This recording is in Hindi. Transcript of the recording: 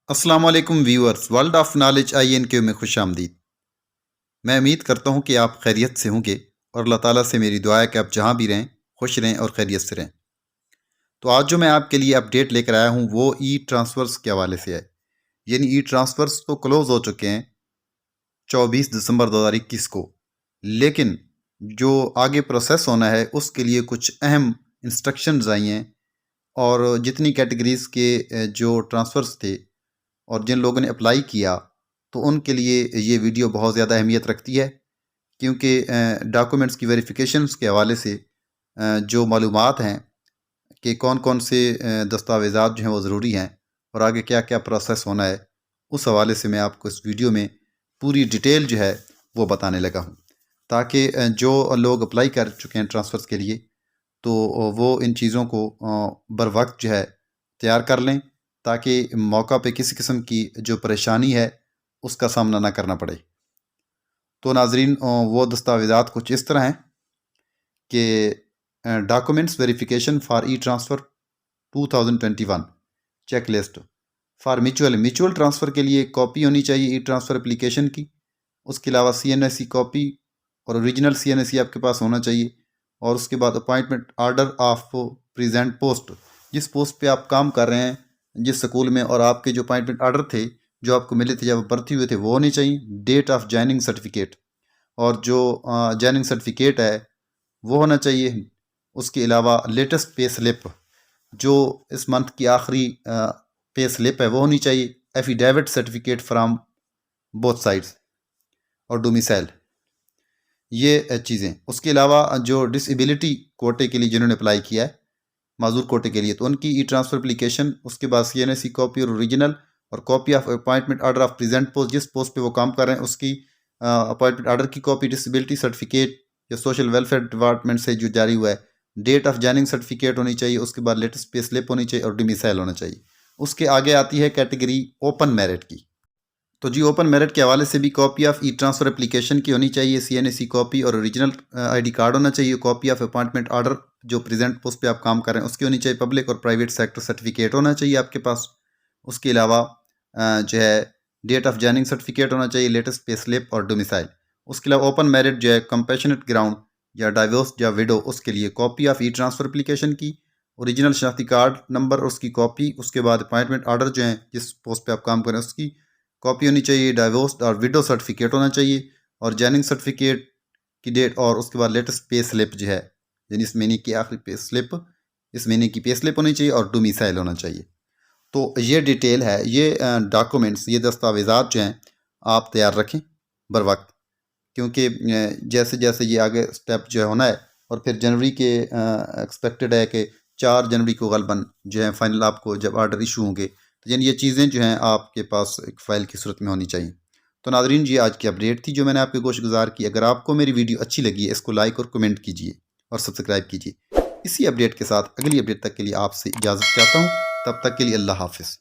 अस्सलाम वालेकुम viewers, world of knowledge INQ में खुश आमदीद। मैं उम्मीद करता हूँ कि आप खैरियत से होंगे और अल्लाह ताला से मेरी दुआ है कि आप जहाँ भी रहें खुश रहें और खैरियत से रहें। तो आज जो मैं आपके लिए अपडेट लेकर आया हूँ वो ई ट्रांसफ़र्स के हवाले से है। यानी ई ट्रांसफ़र्स तो क्लोज़ हो चुके हैं 24 दिसंबर 2021 को, लेकिन जो आगे प्रोसेस होना है उसके लिए कुछ अहम इंस्ट्रक्शंस आई हैं। और जितनी कैटेगरीज़ के जो ट्रांसफ़र्स थे और जिन लोगों ने अप्लाई किया, तो उनके लिए ये वीडियो बहुत ज़्यादा अहमियत रखती है, क्योंकि डॉक्यूमेंट्स की वेरिफिकेशंस के हवाले से जो मालूमात हैं कि कौन-कौन से दस्तावेज़ात जो हैं वो ज़रूरी हैं और आगे क्या-क्या प्रोसेस होना है, उस हवाले से मैं आपको इस वीडियो में पूरी डिटेल जो है वो बताने लगा हूँ। ताकि जो लोग अप्लाई कर चुके हैं ट्रांसफ़र्स के लिए, तो वो इन चीज़ों को बर वक्त जो है तैयार कर लें, ताकि मौका पे किसी किस्म की जो परेशानी है उसका सामना ना करना पड़े। तो नाज़रीन, वो दस्तावेज़ात कुछ इस तरह हैं कि documents verification for e transfer 2021 check list for mutual transfer के लिए कॉपी होनी चाहिए ई ट्रांसफ़र एप्लीकेशन की। उसके अलावा CNSE कॉपी और ओरिजिनल CNSE आपके पास होना चाहिए। और उसके बाद appointment order of present post, जिस पोस्ट पे आप काम कर रहे हैं, जिस स्कूल में, और आपके जो अपॉइंटमेंट ऑर्डर थे जो आपको मिले थे जब आप भर्ती हुए थे, वो होने चाहिए। डेट ऑफ जॉइनिंग सर्टिफिकेट, और जो जॉइनिंग सर्टिफिकेट है वो होना चाहिए। उसके अलावा लेटेस्ट पे स्लिप, जो इस मंथ की आखिरी पे स्लिप है वो होनी चाहिए। Affidavit certificate from both sides और डोमिसाइल, ये चीज़ें। उसके अलावा जो डिसेबिलिटी कोटे के लिए जिन्होंने अप्लाई किया है, माजूर कोटे के लिए, तो उनकी ई ट्रांसफ़र एप्लीकेशन, उसके बाद CNSE कॉपी और ओरिजिनल, और copy of appointment order of present post, जिस पोस्ट पे वो काम कर रहे हैं उसकी अपॉइंटमेंट ऑर्डर की कॉपी, डिसेबिलिटी सर्टिफिकेट या सोशल वेलफेयर डिपार्टमेंट से जो जारी हुआ है, डेट ऑफ जॉइनिंग सर्टिफिकेट होनी चाहिए। उसके बाद लेटेस्ट पे स्लिप होनी चाहिए और डोमिसाइल होना चाहिए। उसके आगे आती है कैटेगरी ओपन मेरिट की। तो जी, ओपन मेरिट के हवाले से भी copy of e transfer application की होनी चाहिए, CNSE कॉपी और ओरिजिनल ID कार्ड होना चाहिए। कॉपी ऑफ अपॉइंटमेंट ऑर्डर, जो प्रेजेंट पोस्ट पे आप काम कर रहे हैं उसकी होनी चाहिए। पब्लिक और प्राइवेट सेक्टर सर्टिफिकेट होना चाहिए आपके पास। उसके अलावा जो है डेट ऑफ जॉइनिंग सर्टिफिकेट होना चाहिए, लेटेस्ट पे स्लिप और डोमिसाइल। उसके अलावा ओपन मेरिट जो है कंपैशनेट ग्राउंड या डाइवोर्स या विडो, उसके लिए copy of e transfer application की, ओरिजिनल शनाख्ती कार्ड नंबर उसकी कॉपी। उसके बाद अपॉइंटमेंट ऑर्डर जो है जिस पोस्ट पे आप काम करें उसकी कॉपी होनी चाहिए। डाइवोर्स और विडो सर्टिफिकेट होना चाहिए, और जॉइनिंग सर्टिफिकेट की डेट, और उसके बाद लेटेस्ट पे स्लिप जो है, यानी इस महीने की आखिरी पे स्लिप, इस महीने की पे स्लिप होनी चाहिए, और डोमिसाइल होना चाहिए। तो ये डिटेल है, ये डॉक्यूमेंट्स, ये दस्तावेज़ात जो हैं आप तैयार रखें बर वक्त, क्योंकि जैसे जैसे ये आगे स्टेप जो है होना है, और फिर जनवरी के एक्सपेक्टेड है कि 4 जनवरी को गलबन जो है फाइनल आपको जब ऑर्डर इशू होंगे, तो यानी ये चीज़ें जो हैं आपके पास एक फ़ाइल की सूरत में होनी चाहिए। तो नाज़रीन जी, आज की अपडेट थी जो मैंने आपके गोश गुजार की। अगर आपको मेरी वीडियो अच्छी लगी है, इसको लाइक और कमेंट कीजिए और सब्सक्राइब कीजिए। इसी अपडेट के साथ अगली अपडेट तक के लिए आपसे इजाज़त चाहता हूँ। तब तक के लिए अल्लाह हाफ़िज़।